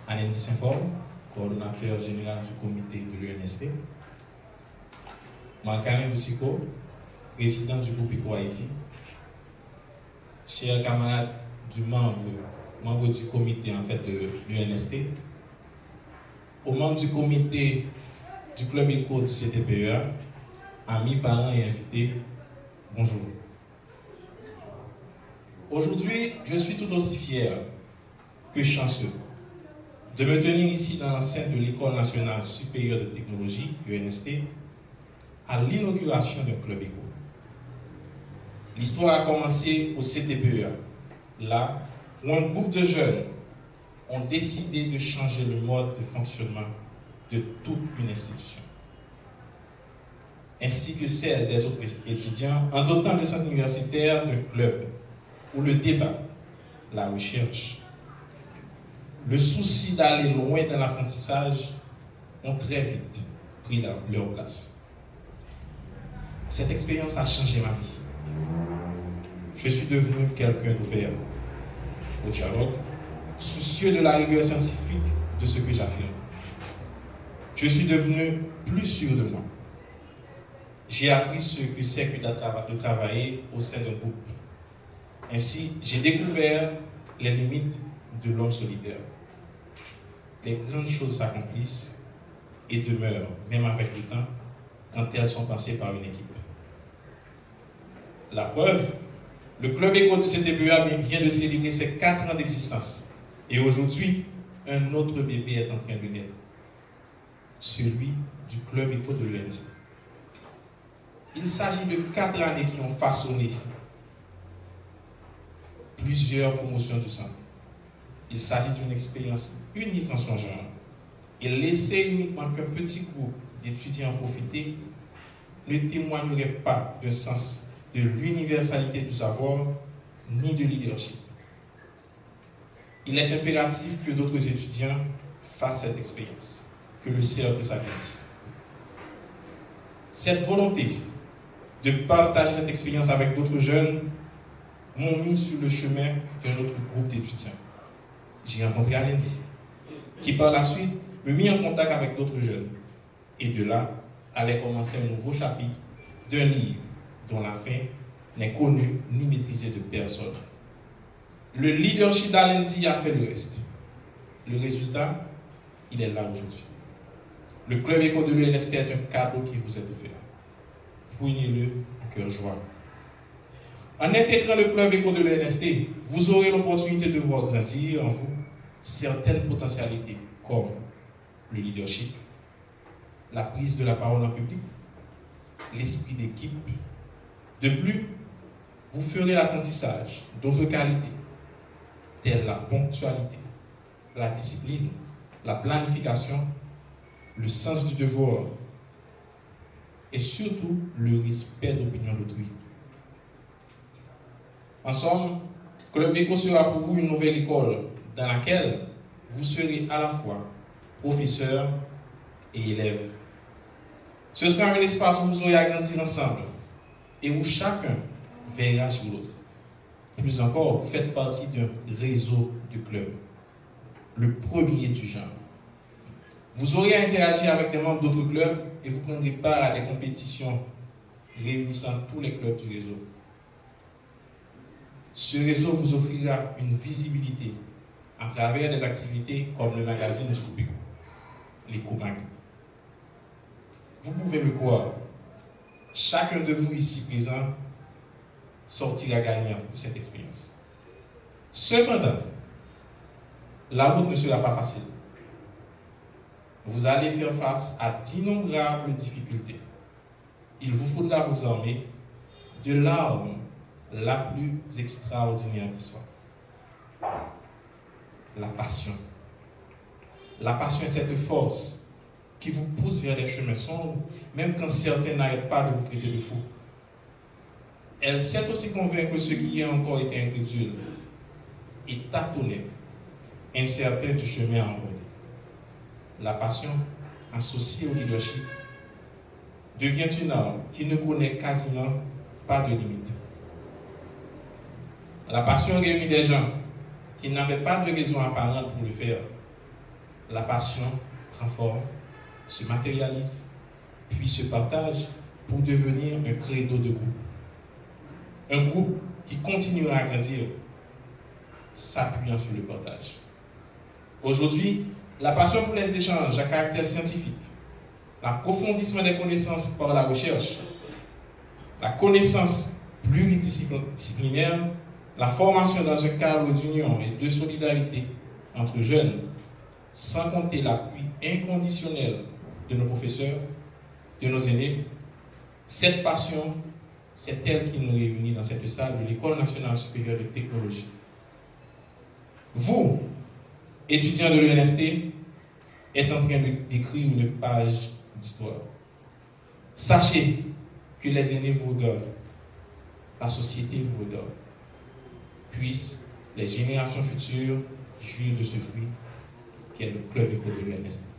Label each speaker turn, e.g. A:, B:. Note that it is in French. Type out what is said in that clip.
A: Aneldi Saint-Fort, coordonnateur général du comité de l'UNST. Marc-Alain Boussico, président du groupe ECO Haïti. Chers camarades membres du comité en fait, de l'UNST, aux membres du comité du club ECO du CTPEA, amis, parents et invités, bonjour. Aujourd'hui, je suis tout aussi fier que chanceux de me tenir ici dans l'enceinte de l'École nationale supérieure de technologie, UNST, à l'inauguration d'un club ECO. L'histoire a commencé au CTPEA, là où un groupe de jeunes ont décidé de changer le mode de fonctionnement de toute une institution, ainsi que celle des autres étudiants, en dotant le centre universitaire d'un club où le débat, la recherche, le souci d'aller loin dans l'apprentissage ont très vite pris leur place. Cette expérience a changé ma vie. Je suis devenu quelqu'un d'ouvert au dialogue, soucieux de la rigueur scientifique de ce que j'affirme. Je suis devenu plus sûr de moi. J'ai appris ce que c'est que de travailler au sein d'un groupe. Ainsi, j'ai découvert les limites de l'homme solitaire. Les grandes choses s'accomplissent et demeurent, même avec le temps, quand elles sont pensées par une équipe. La preuve, le club ECO du CTPEA vient de célébrer ses 4 ans d'existence. Et aujourd'hui, un autre bébé est en train de naître. Celui du club ECO de l'UNST. Il s'agit de 4 années qui ont façonné plusieurs promotions du centre. Il s'agit d'une expérience unique en son genre. Et laisser uniquement qu'un petit groupe d'étudiants en profiter ne témoignerait pas d'un sens de l'universalité du savoir ni de leadership. Il est impératif que d'autres étudiants fassent cette expérience, que le cercle s'agrandisse. Cette volonté de partager cette expérience avec d'autres jeunes m'ont mis sur le chemin d'un autre groupe d'étudiants. J'ai rencontré Aneldi, qui par la suite me mit en contact avec d'autres jeunes. Et de là, allait commencer un nouveau chapitre d'un livre dont la fin n'est connue ni maîtrisée de personne. Le leadership d'Aneldi a fait le reste. Le résultat, il est là aujourd'hui. Le club ECO de l'UNST est un cadeau qui vous est offert. Prenez-le à cœur joie. En intégrant le club ECO de l'UNST, vous aurez l'opportunité de voir grandir en vous certaines potentialités comme le leadership, la prise de la parole en public, l'esprit d'équipe. De plus, vous ferez l'apprentissage d'autres qualités, telles la ponctualité, la discipline, la planification, le sens du devoir et surtout le respect de l'opinion d'autrui. En somme, Club ECO sera pour vous une nouvelle école dans laquelle vous serez à la fois professeur et élève. Ce sera un espace où vous aurez à grandir ensemble et où chacun veillera sur l'autre. Plus encore, vous faites partie d'un réseau de clubs, le premier du genre. Vous aurez à interagir avec des membres d'autres clubs et vous prendrez part à des compétitions réunissant tous les clubs du réseau. Ce réseau vous offrira une visibilité à travers des activités comme le magazine du groupe ECO, l'ECO-Mag. Vous pouvez me croire, chacun de vous ici présent sortira gagnant de cette expérience. Cependant, la route ne sera pas facile. Vous allez faire face à d'innombrables difficultés. Il vous faudra vous armer de l'arme la plus extraordinaire qui soit. La passion. La passion est cette force qui vous pousse vers les chemins sombres, même quand certains n'arrêtent pas de vous traiter de fou. Elle sait aussi convaincre ceux qui ont encore été incrédules et tâtonnés, incertains du chemin à emprunter. La passion, associée au leadership, devient une arme qui ne connaît quasiment pas de limite. La passion réunit des gens qui n'avaient pas de raison apparente pour le faire. la passion prend forme, se matérialise, puis se partage pour devenir un credo de groupe. Un groupe qui continuera à grandir, s'appuyant sur le partage. Aujourd'hui, la passion pour les échanges à caractère scientifique, l'approfondissement des connaissances par la recherche, la connaissance pluridisciplinaire, la formation dans un cadre d'union et de solidarité entre jeunes, sans compter l'appui inconditionnel de nos professeurs, de nos aînés, cette passion, c'est elle qui nous réunit dans cette salle de l'École nationale supérieure de technologie. Vous, étudiants de l'ENST, êtes en train d'écrire une page d'histoire. Sachez que les aînés vous regardent, la société vous regarde. Puissent les générations futures jouir de ce fruit qui est le club école de l'ENST.